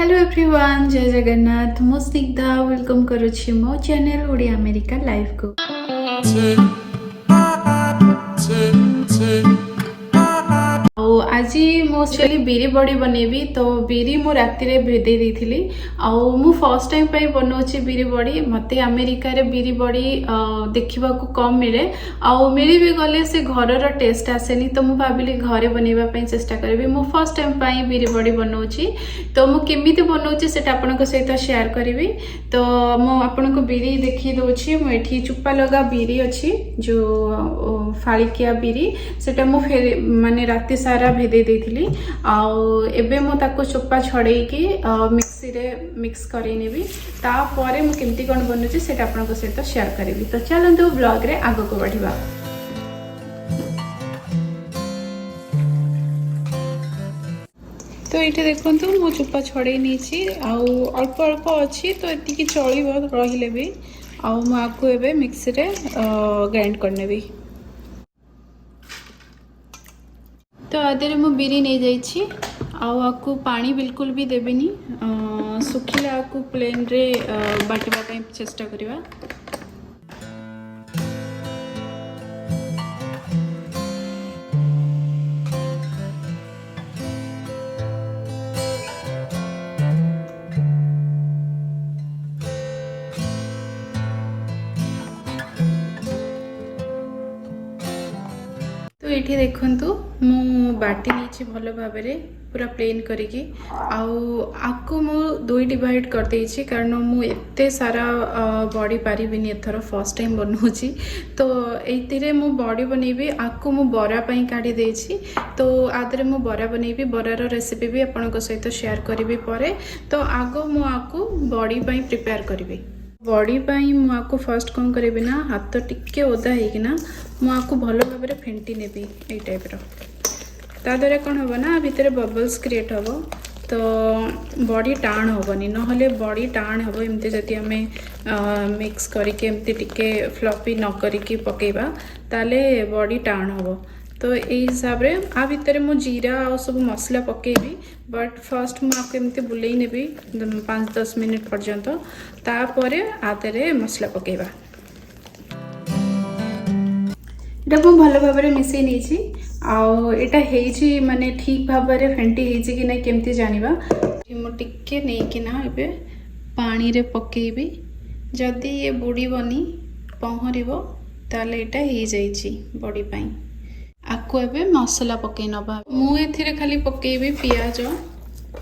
Hello everyone, जय जगन्नाथ। मु Snigdha welcome करुछि मो चैनल ओडिया अमेरिका लाइव को। आज मोस्टली बिरी बड़ी बनैबी तो बिरी मु राति रे भेदे देथिली। मु फर्स्ट टाइम पाई बनाउछि बिरी बड़ी। मते अमेरिका रे बिरी बड़ी देखिबा को कम मिले मिली भी गले से घरर टेस्ट आसेनी, तो मु भाबिली घरे बनैबा पई चेष्टा करबी। मु फर्स्ट टाइम पाई बिरी बड़ी बनाउछि, तो मु केमिति बनाउछि सेटा आपनक सहित शेयर करबी। तो मु आपनक बिरी देखि दोछि। मु एठी चुप्पा लगा बिरी अछि, जो फाळिकिया बिरी, सेटा मु फेर माने राति सारा भेदे देथिली। एबे मो ताको चोपा छड़ेकी मिक्सी रे मिक्स करै नेबी। तापरे मु केमती कोन बनुछि सेटा आपनक सहित शेयर करबी। तो चलंतु ब्लॉग रे आगो को बढ़िबा। तो ये देखु मो चोपा छड़े नहीं अल्प अल्प अच्छी, तो ये चल रही भी आपको एवं मिक्सी रे ग्राइंड करने भी। तो आदि मु बिरी नहीं जाइए आपको पानी बिल्कुल भी देवेनी, सुखिला आपको प्लेन रे बाटवा चेष्टा करवा। तो ये देखु मु बाटी नहीं भल भाव पूरा प्लेन करिकी आपको मु दुई डिवाइड कर देछि, कारण मु एते सारा बॉडी पारिबिनी एथर फर्स्ट टाइम बनाऊँगी। तो ये मु बॉडी बनैबी, आपको मु बरा पई काढ़ी देछि। तो आदरे मु बरा बनैबी, बरार रेसिपी भी आपनक सहित शेयर करिबी परे। तो आगो मु आपको बॉडी पई प्रिपेयर करिबी। बॉडी पाई मु आपको फर्स्ट कौन करेबी ना, हाथ टिके ओदा होना मु आपको भल भाव फेंटी नेबी ये टाइप रो। ता द्वारा कौन हम ना भितर बबल्स क्रिएट हम, तो बॉडी टाण हेनी, ना बॉडी टाण हम एमती जदि आम मिक्स करके एमती टिके फ्लफी न करिकी पकेबा ताले बॉडी टाण हम। तो यही हिसाब रे आ भितर मु जीरा आ सब मसला पकेबी, बट फर्स्ट मु आपको एमती बुलेई नेबी 5-10 मिनिट पर्यंत। तापरे आदरे मसला पकेबा। एटा मु भल भाव में मिसई नहीं आटा हेजी, माने ठीक भाव में फेंटी हेजी कि नहीं केमती जानिबा। मु टिके नहीं कि ना एबे पानी रे पकेबी। जदि ये बुड़ीबनी पहरिबो ताले एटा हे जाइछि बॉडी पाई। आपको एबे मसला पकई नबा। मु एथिरे खाली पकेबी पियाज,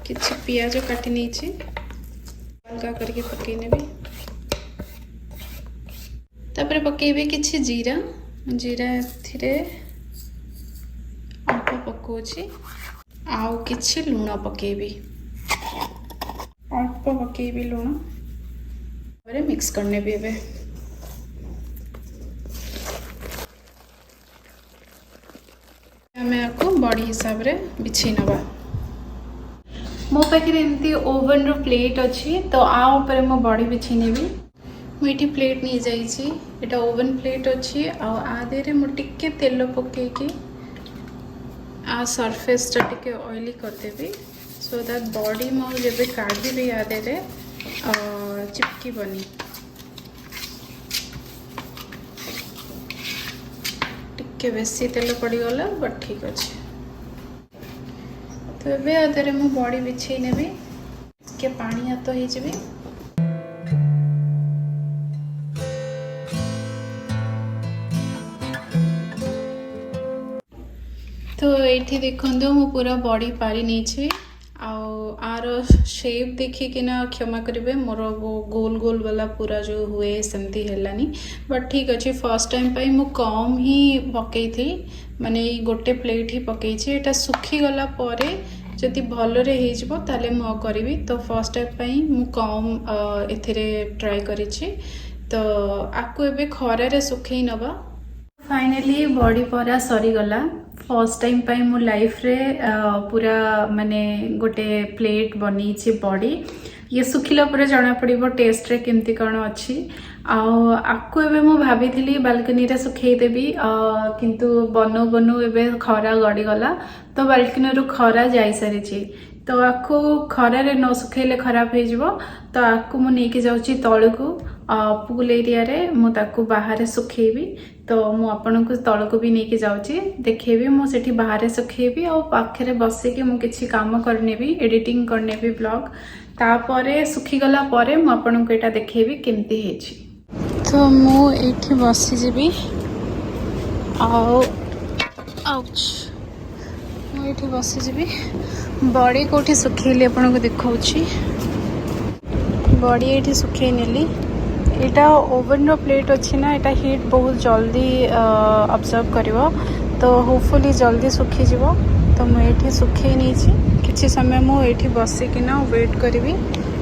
किछि पियाज काटी नहीं हल्का करके पकई नेबी। तापर पकेबी किछि जीरा, जीरा एथिरे अल्प पकोछि। आउ किछि लूण पकेबी, अल्प पकेबी लूण। तापर मिक्स करने भी एबे। आपको बॉडी हिसाब रे बिछी नवा। मो पाखे एमती ओवन रो प्लेट अच्छी, तो आ ऊपर मो बॉडी बिछी नेबी। मुझे प्लेट नहीं जाइए, एटा ओवन प्लेट अच्छी। आधे मु टिके तेल पकेकी आ सरफेस टिके ऑयली करदेवी, सो दैट बॉडी मो जब काढ़ी आधे चिपकी बनी। के बेसी तेल पड़गला बट ठीक अच्छे। तो ये आधे मु बॉडी बिछे नेबी के पानी हाथ हो। तो ये देखो मु पूरा बॉडी पारी नहीं आर शेप देखिए ना क्षमा करेंगे, मोर गोल गोल वाला पूरा जो हुए सेमती है, बट ठीक अच्छे। फर्स्ट टाइम पाई मु कम ही पकई थी, माने गोटे प्लेट ही पकई। एटा सुखी गला परे जदि भलरे हो ताले मु करी। तो फर्स्ट टाइम पाई मु कम एथिरे ट्राई करिछि। तो आपको एबे खरा रे सुखई नबा। फाइनली बॉडी परा सरी गला। फर्स्ट टाइम पाई मो लाइफ रे पूरा माने गोटे प्लेट बनी बॉडी। ये सुखिला पर जना पड़ो टेस्ट रे केमती कौन अच्छी। आपको एबे मु भाभी बाल्कनी रे सुखई देबी, किंतु बनु बनु एबे खरा गड़ी गला, तो बाल्कनी रु खरा जाई सारी। तो आपको खरारे न सुखेले खराब हो तो आपको मु नहीं जाऊँगी तलू पुल एरिया रे मु ताकू बाहर सुखेबी तो मु आपन को तलू भी नहीं जाऊँगी देखेबी मुझे बाहर सुखेबी आ पाखे बसिकी मु किसी काम करनेबी एडिटिंग करनेबी ब्लॉग तापरे सुखीगला परे मु आपन को यहाँ देखेबी केमती है। तो मु एठी बसीजी आउच मुझे बसीजी बड़ी कौटी सुखेली आपन को देखा बड़ी ये सुखे नेली यहाँ ओवन रो प्लेट अच्छी ना यहाँ हीट बहुत जल्दी अब्जर्व करिवो तो होपफुली जल्दी सुखीज तो मुझे सुखे नहीं किसी समय मुझे बसिकिना वेट करी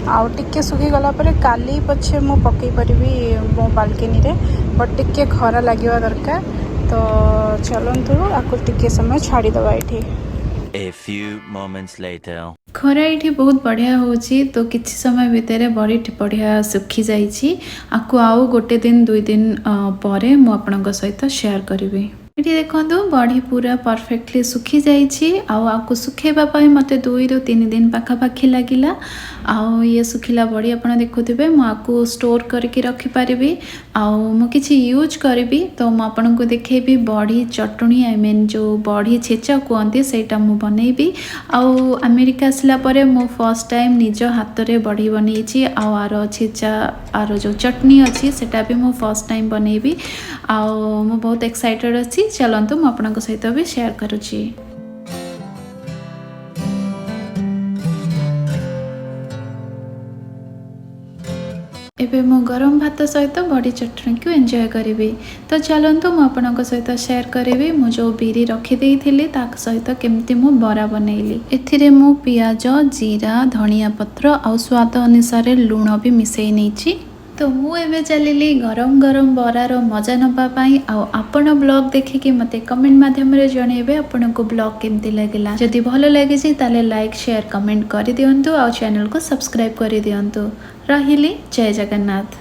आउ टिके सुखी गला पर काली पछे मु पकई परिबी मो बालकनी रे बट टिके खरा लागिवा दरकार तो चलंतु आकु टिके समय छाड़ी दबा एठी। A few moments later. खरा ये बहुत बढ़िया होची तो किसी समय भितर बड़ी बढ़िया सुखी जाइए आपको आउ गोटे दिन 2 दिन पर मु आपन सहित शेयर करी। ये देखो बड़ी पूरा परफेक्टली सुखी जाइए आपको सुखेबा मत 2 ରୁ 3 दिन पाखापाखी लगिला आउ ये सुखिला बड़ी आप देखुवे मुझे स्टोर करके रखिपारि आउ किसी यूज करी तो मुझे देखेबी बड़ी चटनी आई मीन जो बड़ी छेचा कहते सेटा मु बनैबी आउ अमेरिका आसला परे मु फर्स्ट टाइम निज हाथ में बड़ी बनई आर छेचा आर जो चटनी अच्छी सेटा भी मु फर्स्ट टाइम बनैबी आउ मु बहुत एक्साइटेड अच्छी चलतु मु आपन सहित भी शेयर करुची। एबे मु गरम भात सहित बड़ी चटनी को एंजॉय करी तो चलतु मु आपन सहित शेयर करी मु जो बिरी रखी थी सहित केमती मु बरा बनैली एथिरे मु पियाज जीरा धनिया पत्र आ स्वाद अनुसार लूण भी मिसई नहीं तो मुझे चलिली गरम गरम बरार मजा नापाई आपण ब्लॉग देखिकी मते कमेंट माध्यम जनइबे आपण को ब्लॉग केमती लगिला जदि भल लगी ताले लाइक शेयर कमेंट कर दिंतु आ चैनल को सब्सक्राइब कर दिंतु। रहिली जय जगन्नाथ।